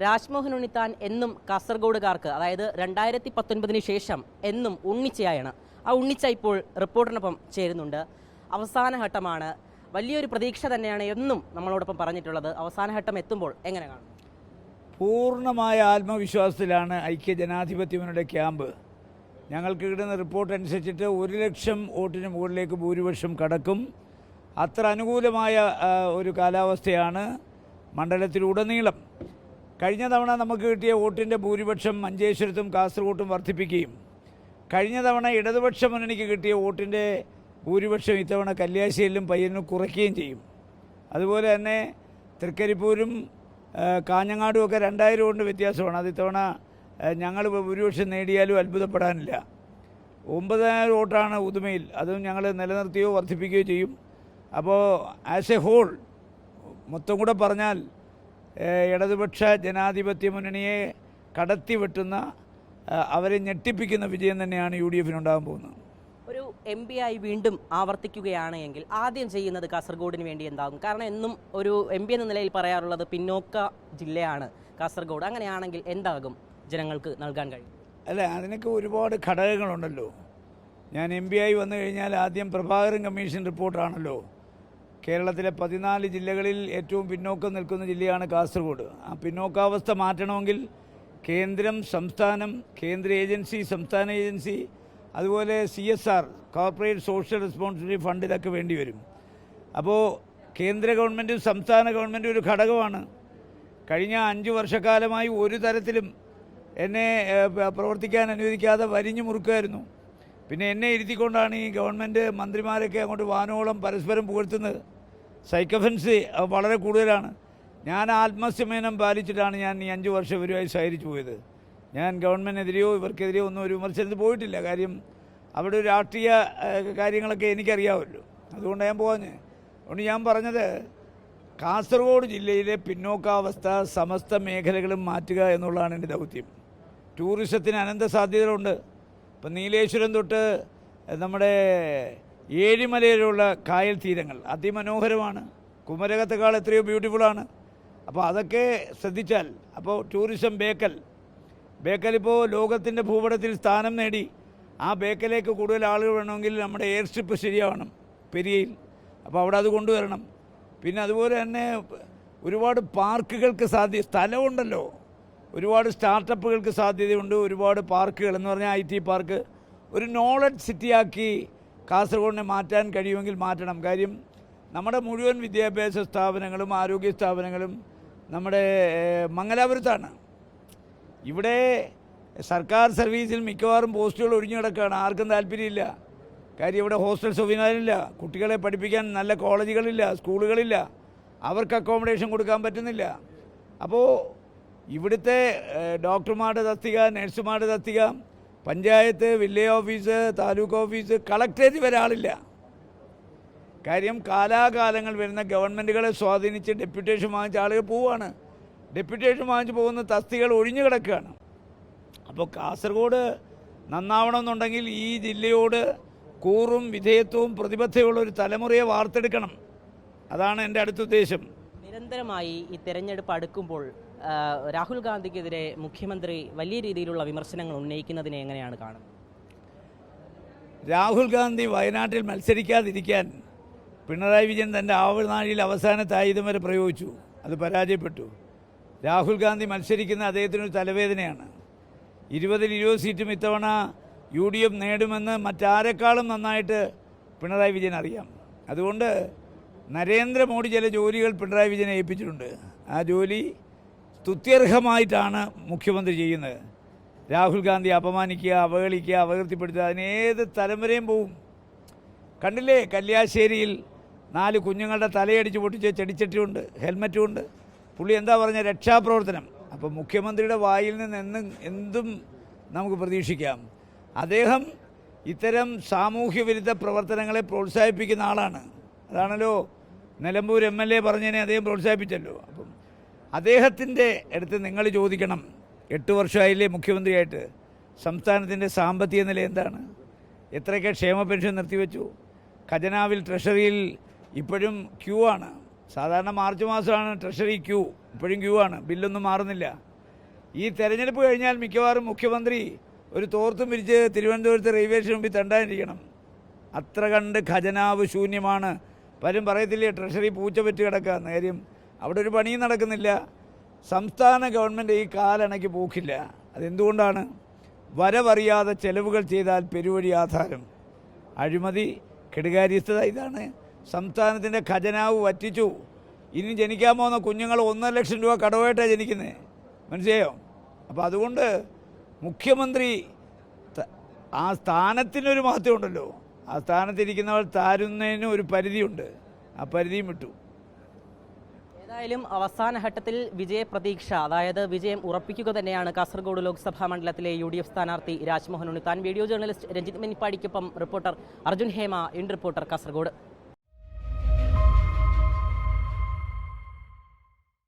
രാജ്മോഹൻ ഉണ്ണിത്താൻ എന്നും കാസർഗോഡുകാർക്ക്, അതായത് 2019 ശേഷം എന്നും ഉണ്ണിച്ചയാണ്. ആ ഉണ്ണിച്ച ഇപ്പോൾ റിപ്പോർട്ടറിനൊപ്പം ചേരുന്നുണ്ട്. അവസാന ഘട്ടമാണ്, വലിയൊരു പ്രതീക്ഷ തന്നെയാണ് എന്നും നമ്മളോടൊപ്പം പറഞ്ഞിട്ടുള്ളത്. അവസാന ഘട്ടം എത്തുമ്പോൾ എങ്ങനെ കാണും? പൂർണ്ണമായ ആത്മവിശ്വാസത്തിലാണ് ഐക്യ ജനാധിപത്യമുന്നണിയുടെ ക്യാമ്പ്. ഞങ്ങൾക്ക് കിട്ടുന്ന റിപ്പോർട്ട് അനുസരിച്ചിട്ട് 1 ലക്ഷം വോട്ടിന് മുകളിലേക്ക് ഭൂരിപക്ഷം കടക്കും. അത്ര അനുകൂലമായ ഒരു കാലാവസ്ഥയാണ് മണ്ഡലത്തിലുടനീളം. കഴിഞ്ഞ തവണ നമുക്ക് കിട്ടിയ വോട്ടിൻ്റെ ഭൂരിപക്ഷം മഞ്ചേശ്വരത്തും കാസർഗോട്ടും വർദ്ധിപ്പിക്കുകയും കഴിഞ്ഞ തവണ ഇടതുപക്ഷ മുന്നണിക്ക് കിട്ടിയ വോട്ടിൻ്റെ ഭൂരിപക്ഷം ഇത്തവണ കല്യാശ്ശേരിയിലും പയ്യന്നൂരും കുറയ്ക്കുകയും ചെയ്യും. അതുപോലെ തന്നെ തൃക്കരിപ്പൂരും കാഞ്ഞങ്ങാടും ഒക്കെ 2000 വോട്ടിന് വ്യത്യാസമാണ്. അത് ഇത്തവണ ഞങ്ങൾ ഭൂരിപക്ഷം നേടിയാലും അത്ഭുതപ്പെടാനില്ല. 9000 വോട്ടാണ് ഉദുമയിൽ, അതും ഞങ്ങൾ നിലനിർത്തുകയോ വർദ്ധിപ്പിക്കുകയോ ചെയ്യും. അപ്പോൾ ആസ് എ ഹോൾ മൊത്തം കൂടെ പറഞ്ഞാൽ ഇടതുപക്ഷ ജനാധിപത്യ മുന്നണിയെ കടത്തിവെട്ടുന്ന, അവരെ ഞെട്ടിപ്പിക്കുന്ന വിജയം തന്നെയാണ് UDF ഉണ്ടാകാൻ പോകുന്നത്. ഒരു MP ആയി വീണ്ടും ആവർത്തിക്കുകയാണ് എങ്കിൽ ആദ്യം ചെയ്യുന്നത് കാസർഗോഡിന് വേണ്ടി എന്താകും? കാരണം എന്നും ഒരു MP എന്ന നിലയിൽ പറയാറുള്ളത് പിന്നോക്ക ജില്ലയാണ് കാസർഗോഡ്. അങ്ങനെയാണെങ്കിൽ എന്താകും ജനങ്ങൾക്ക് നൽകാൻ കഴിയും? അല്ല, അതിനൊക്കെ ഒരുപാട് ഘടകങ്ങളുണ്ടല്ലോ. ഞാൻ MP ആയി വന്നു കഴിഞ്ഞാൽ ആദ്യം പ്രഭാകരൻ കമ്മീഷൻ റിപ്പോർട്ടാണല്ലോ. കേരളത്തിലെ 14 ജില്ലകളിൽ ഏറ്റവും പിന്നോക്കം നിൽക്കുന്ന ജില്ലയാണ് കാസർഗോഡ്. ആ പിന്നോക്കാവസ്ഥ മാറ്റണമെങ്കിൽ കേന്ദ്രം, സംസ്ഥാനം, കേന്ദ്ര ഏജൻസി, സംസ്ഥാന ഏജൻസി, അതുപോലെ CSR, corporate social responsibility fund, ഇതൊക്കെ വേണ്ടി വരും. അപ്പോൾ കേന്ദ്ര ഗവൺമെൻറ്റും സംസ്ഥാന ഗവൺമെൻറ്റും ഒരു ഘടകമാണ്. കഴിഞ്ഞ 5 വർഷക്കാലമായി ഒരു തരത്തിലും എന്നെ പ്രവർത്തിക്കാൻ അനുവദിക്കാതെ വരിഞ്ഞു മുറുക്കുമായിരുന്നു. പിന്നെ എന്നെ ഇരുത്തിക്കൊണ്ടാണ് ഈ ഗവൺമെൻറ് മന്ത്രിമാരൊക്കെ അങ്ങോട്ട് വാനോളം പരസ്പരം പുകഴ്ത്തുന്നത്. സൈക്കഫൻസ് വളരെ കൂടുതലാണ്. ഞാൻ ആത്മസംയമനം പാലിച്ചിട്ടാണ് ഞാൻ ഈ 5 വർഷം ഇവരുമായി സഹകരിച്ചു പോയത്. ഞാൻ ഗവൺമെൻറ്റിനെതിരെയോ ഇവർക്കെതിരെയോ ഒന്നും ഒരു വിമർശനത്തിന് പോയിട്ടില്ല. കാര്യം അവിടെ ഒരു രാഷ്ട്രീയ കാര്യങ്ങളൊക്കെ എനിക്കറിയാമല്ലോ. അതുകൊണ്ട് ഞാൻ പോകാഞ്ഞ്. അതുകൊണ്ട് ഞാൻ പറഞ്ഞത്, കാസർഗോഡ് ജില്ലയിലെ പിന്നോക്കാവസ്ഥ സമസ്ത മേഖലകളും മാറ്റുക എന്നുള്ളതാണ് എൻ്റെ ദൗത്യം. ടൂറിസത്തിന് അനന്ത സാധ്യതകളുണ്ട്. ഇപ്പം നീലേശ്വരം തൊട്ട് നമ്മുടെ ഏഴിമലയിലുള്ള കായൽ തീരങ്ങൾ അതിമനോഹരമാണ്. കുമരകത്തെക്കാൾ എത്രയോ ബ്യൂട്ടിഫുള്ളാണ്. അപ്പോൾ അതൊക്കെ ശ്രദ്ധിച്ചാൽ, അപ്പോൾ ടൂറിസം ബേക്കൽ ഇപ്പോൾ ലോകത്തിൻ്റെ ഭൂപടത്തിൽ സ്ഥാനം നേടി. ആ ബേക്കലേക്ക് കൂടുതൽ ആളുകൾ വേണമെങ്കിൽ നമ്മുടെ എയർ സ്ട്രിപ്പ് ശരിയാവണം പെരിയയിൽ. അപ്പോൾ അവിടെ അത് കൊണ്ടുവരണം. പിന്നെ അതുപോലെ തന്നെ ഒരുപാട് പാർക്കുകൾക്ക് സ്ഥലമുണ്ടല്ലോ. ഒരുപാട് സ്റ്റാർട്ടപ്പുകൾക്ക് സാധ്യതയുണ്ട്. ഒരുപാട് പാർക്കുകൾ എന്ന് പറഞ്ഞാൽ IT പാർക്ക് ഒരു നോളജ് സിറ്റിയാക്കി കാസർഗോഡിനെ മാറ്റാൻ കഴിയുമെങ്കിൽ മാറ്റണം. കാര്യം നമ്മുടെ മുഴുവൻ വിദ്യാഭ്യാസ സ്ഥാപനങ്ങളും ആരോഗ്യ സ്ഥാപനങ്ങളും നമ്മുടെ മംഗലാപുരത്താണ്. ഇവിടെ സർക്കാർ സർവീസിൽ മിക്കവാറും പോസ്റ്റുകൾ ഒഴിഞ്ഞു കിടക്കുകയാണ്. ആർക്കും താല്പര്യമില്ല. കാര്യം ഇവിടെ ഹോസ്റ്റൽ സൗകര്യമില്ല, കുട്ടികളെ പഠിപ്പിക്കാൻ നല്ല കോളേജുകളില്ല, സ്കൂളുകളില്ല, അവർക്ക് അക്കോമഡേഷൻ കൊടുക്കാൻ പറ്റുന്നില്ല. അപ്പോൾ ഇവിടുത്തെ ഡോക്ടർമാരുടെ തസ്തിക, നഴ്സുമാരുടെ തസ്തിക, panchayat, village office, taluk office, collectorate വരെ ആളില്ല. കാര്യം കാലാകാലങ്ങൾ വരുന്ന ഗവൺമെൻറ്റുകളെ സ്വാധീനിച്ച് ഡെപ്യൂട്ടേഷൻ വാങ്ങിച്ച ആളുകൾ പോവുകയാണ്. ഡെപ്യൂട്ടേഷൻ വാങ്ങിച്ച് പോകുന്ന തസ്തികകൾ ഒഴിഞ്ഞു കിടക്കുകയാണ്. അപ്പോൾ കാസർഗോഡ് നന്നാവണമെന്നുണ്ടെങ്കിൽ ഈ ജില്ലയോട് കൂറും വിധേയത്വവും പ്രതിബദ്ധതയുള്ള ഒരു തലമുറയെ വാർത്തെടുക്കണം. അതാണ് എൻ്റെ അടുത്ത ഉദ്ദേശം. നിരന്തരമായി ഈ തെരഞ്ഞെടുപ്പ് അടുക്കുമ്പോൾ രാഹുൽ ഗാന്ധിക്കെതിരെ മുഖ്യമന്ത്രി വലിയ രീതിയിലുള്ള വിമർശനങ്ങൾ ഉന്നയിക്കുന്നതിനെ എങ്ങനെയാണ് കാണുന്നത്? രാഹുൽ ഗാന്ധി വയനാട്ടിൽ മത്സരിക്കാതിരിക്കാൻ പിണറായി വിജയൻ തൻ്റെ ആവനാഴിയിൽ അവസാനത്തെ ആയുധം വരെ പ്രയോഗിച്ചു. അത് പരാജയപ്പെട്ടു. രാഹുൽ ഗാന്ധി മത്സരിക്കുന്ന അദ്ദേഹത്തിനൊരു തലവേദനയാണ്. 20 സീറ്റും ഇത്തവണ UDF നേടുമെന്ന് മറ്റാരെക്കാളും നന്നായിട്ട് പിണറായി വിജയൻ അറിയാം. അതുകൊണ്ട് നരേന്ദ്രമോദി ചില ജോലികൾ പിണറായി വിജയനെ ഏൽപ്പിച്ചിട്ടുണ്ട്. ആ ജോലി സ്തുത്യർഹമായിട്ടാണ് മുഖ്യമന്ത്രി ചെയ്യുന്നത്. രാഹുൽ ഗാന്ധി അപമാനിക്കുക, അവഹേളിക്കുക, അപകീർത്തിപ്പെടുത്തുക, അതിനേത് തലം വരെയും പോവും. കണ്ടില്ലേ, കല്യാശ്ശേരിയിൽ 4 കുഞ്ഞുങ്ങളുടെ തലയടിച്ച് പൊട്ടിച്ച ചെടിച്ചട്ടിയുണ്ട്, ഹെൽമറ്റുമുണ്ട്. പുള്ളി എന്താ പറഞ്ഞ രക്ഷാപ്രവർത്തനം. അപ്പോൾ മുഖ്യമന്ത്രിയുടെ വായിൽ നിന്ന് എന്തും നമുക്ക് പ്രതീക്ഷിക്കാം. അദ്ദേഹം ഇത്തരം സാമൂഹ്യ വിരുദ്ധ പ്രവർത്തനങ്ങളെ പ്രോത്സാഹിപ്പിക്കുന്ന ആളാണ്. അതാണല്ലോ നിലമ്പൂർ MLA പറഞ്ഞതിനെ അദ്ദേഹം പ്രോത്സാഹിപ്പിച്ചല്ലോ. അപ്പം അദ്ദേഹത്തിൻ്റെ അടുത്ത് നിങ്ങൾ ചോദിക്കണം, 8 വർഷമായില്ലേ മുഖ്യമന്ത്രിയായിട്ട്, സംസ്ഥാനത്തിൻ്റെ സാമ്പത്തിക നില എന്താണ്? എത്രയൊക്കെ ക്ഷേമ പെൻഷൻ നിർത്തിവെച്ചു? ഖജനാവിൽ ട്രഷറിയിൽ ഇപ്പോഴും ക്യൂ ആണ്. സാധാരണ മാർച്ച് മാസമാണ് ട്രഷറി ക്യൂ, ഇപ്പോഴും ക്യൂ ആണ്, ബില്ലൊന്നും മാറുന്നില്ല. ഈ തെരഞ്ഞെടുപ്പ് കഴിഞ്ഞാൽ മിക്കവാറും മുഖ്യമന്ത്രി ഒരു തോർത്തും പിരിച്ച് തിരുവനന്തപുരത്ത് റെയിൽവേ സ്റ്റേഷൻ മുമ്പിൽ തണ്ടാനിരിക്കണം. അത്ര കണ്ട് ഖജനാവ് ശൂന്യമാണ്. പലരും പറയത്തില്ലേ ട്രഷറി പൂച്ച പെറ്റ് കിടക്കാന്ന്. കാര്യം അവിടെ ഒരു പണിയും നടക്കുന്നില്ല. സംസ്ഥാന ഗവൺമെൻറ് ഈ കാലണയ്ക്ക് പോക്കില്ല. അതെന്തുകൊണ്ടാണ്? വരവറിയാതെ ചെലവുകൾ ചെയ്താൽ പെരുവഴി ആധാരം, അഴിമതി, കെടുകാര്യസ്ഥത. ഇതാണ് സംസ്ഥാനത്തിൻ്റെ ഖജനാവ് വറ്റിച്ചു. ഇനി ജനിക്കാൻ പോകുന്ന കുഞ്ഞുങ്ങൾ 1.5 ലക്ഷം രൂപ കടമായിട്ടാണ് ജനിക്കുന്നത്. മനസ്സിലായോ? അപ്പോൾ അതുകൊണ്ട് മുഖ്യമന്ത്രി ആ സ്ഥാനത്തിനൊരു മഹത്വമുണ്ടല്ലോ. ആ സ്ഥാനത്തിരിക്കുന്നവർ താരുന്നതിന് ഒരു പരിധിയുണ്ട്. ആ പരിധിയും വിട്ടു. ഏതായാലും അവസാന ഘട്ടത്തിൽ വിജയപ്രതീക്ഷ, അതായത് വിജയം ഉറപ്പിക്കുക തന്നെയാണ് കാസർഗോഡ് ലോക്സഭാ മണ്ഡലത്തിലെ UDF സ്ഥാനാർത്ഥി രാജ്മോഹൻ ഉണ്ണിത്താൻ. വീഡിയോ ജേർണലിസ്റ്റ് രഞ്ജിത്ത് മെനിപ്പാടിക്കൊപ്പം reporter Arjun Hema, in reporter Kasaragod.